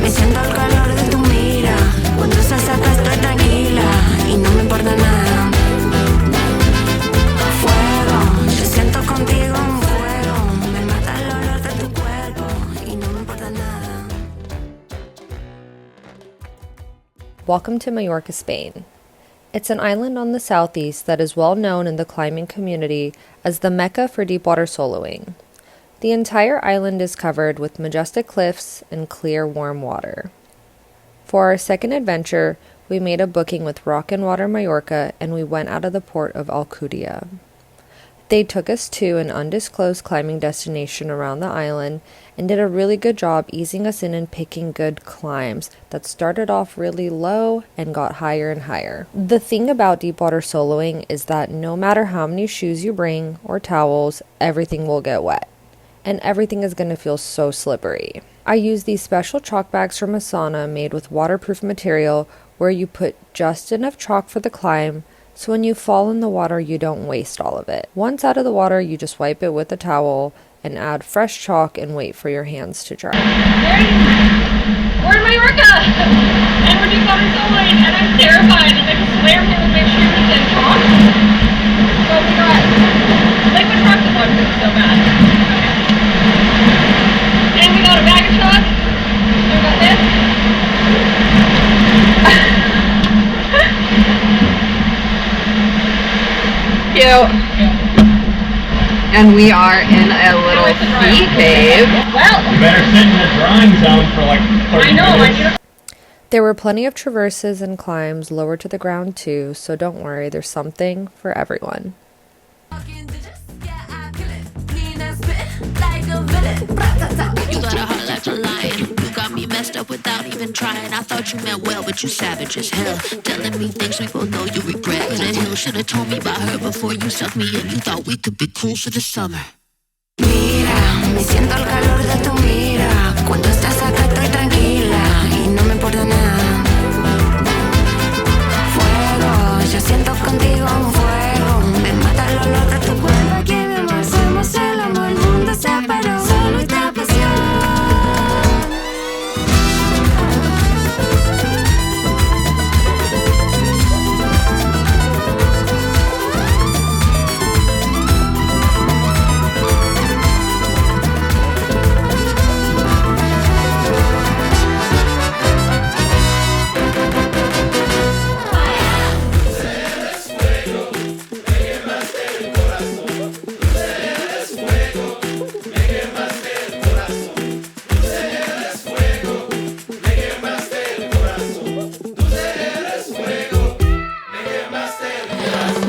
siento el calor de tu mira. Cuando estás acá estoy tranquila y no me importa nada. Fuego, yo siento contigo un fuego. Me mata el olor de tu cuerpo y no me importa nada. Welcome to Mallorca, Spain. It's an island on the southeast that is well known in the climbing community as the Mecca for deepwater soloing. The entire island is covered with majestic cliffs and clear, warm water. For our second adventure, we made a booking with Rock and Water Mallorca and we went out of the port of Alcudia. They took us to an undisclosed climbing destination around the island and did a really good job easing us in and picking good climbs that started off really low and got higher and higher. The thing about deepwater soloing is that no matter how many shoes you bring or towels, everything will get wet. And everything is going to feel so slippery. I use these special chalk bags from Asana made with waterproof material where you put just enough chalk for the climb, so when you fall in the water, you don't waste all of it. Once out of the water, you just wipe it with a towel and add fresh chalk and wait for your hands to dry. We're in Mallorca! And we're deep water soloing, and I'm terrified. I swear we will make sure it's in chalk. So we got liquid chalk that looks so bad. And we got a bag of chalk. And we got this. And we are in a little sea cave. Well, You better sit in the drying zone for like 30 I know, minutes. There were plenty of traverses and climbs lower to the ground too, so don't worry, there's something for everyone. You got a heart like a lion. You got me messed up without even trying. I thought you meant well, but you savage as hell. Telling me things we both know you regret. The hill should have told me about her before you sucked me in. You thought we could be cool for the summer. Mira, me siento el calor de tu mira. Cuando estás acá estoy tranquila y no me importa nada. Fuego, yo siento contigo un fuego. Me mata el olor de tu cuerpo. Aquí mi amor, somos el amor. El mundo se paró, solo esta pasión.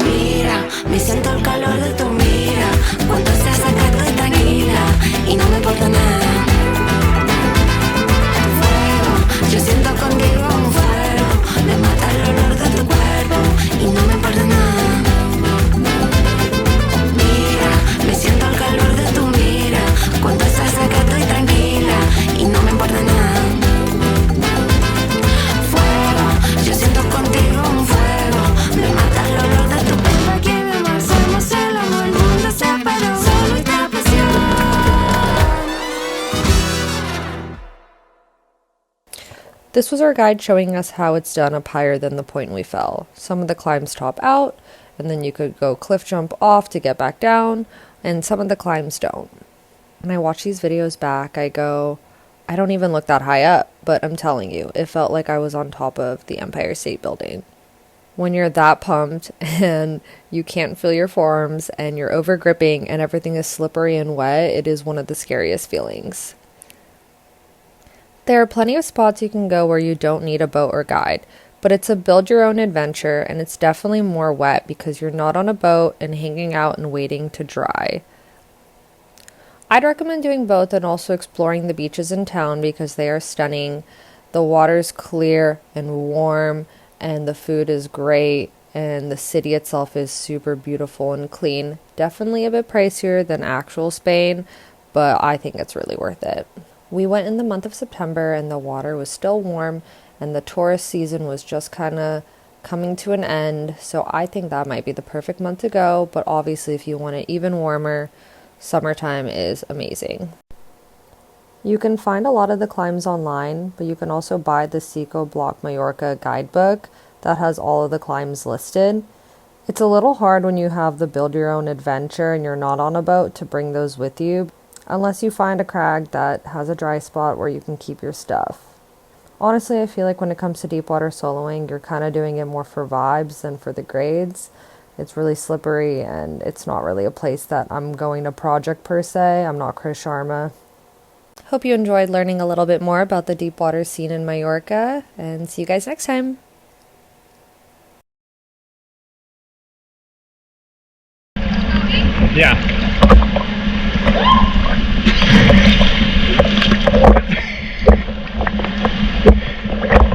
Mira, me siento el calor de tu mira. Cuando estás acá estoy tranquila y no me importa nada. Fuego, yo siento contigo un fuego. Me mata el olor de tu cuerpo y no me importa nada. Mira, me siento el calor de tu mira. Cuando estás acá estoy tranquila y no me importa nada. Fuego, yo siento contigo un fuego. Me mata el olor de tu cuerpo. Aquí mi amor, somos el amor. El mundo se paró, solo esta pasión. This was our guide showing us how it's done up higher than the point we fell. Some of the climbs top out, and then you could go cliff jump off to get back down, and some of the climbs don't. When I watch these videos back, I go, I don't even look that high up, but I'm telling you, it felt like I was on top of the Empire State Building. When you're that pumped and you can't feel your forearms and you're over gripping and everything is slippery and wet, it is one of the scariest feelings. There are plenty of spots you can go where you don't need a boat or guide, but it's a build your own adventure and it's definitely more wet because you're not on a boat and hanging out and waiting to dry. I'd recommend doing both and also exploring the beaches in town because they are stunning. The water's clear and warm and the food is great and the city itself is super beautiful and clean. Definitely a bit pricier than actual Spain, but I think it's really worth it. We went in the month of September and the water was still warm and the tourist season was just kind of coming to an end, so I think that might be the perfect month to go, but obviously if you want it even warmer, summertime is amazing. You can find a lot of the climbs online, but you can also buy the psicobloc Mallorca guidebook that has all of the climbs listed. It's a little hard when you have the build your own adventure and you're not on a boat to bring those with you, unless you find a crag that has a dry spot where you can keep your stuff. Honestly, I feel like when it comes to deep water soloing, you're kind of doing it more for vibes than for the grades. It's really slippery and it's not really a place that I'm going to project per se. I'm not Chris Sharma. Hope you enjoyed learning a little bit more about the deep water scene in Mallorca, and see you guys next time. Yeah.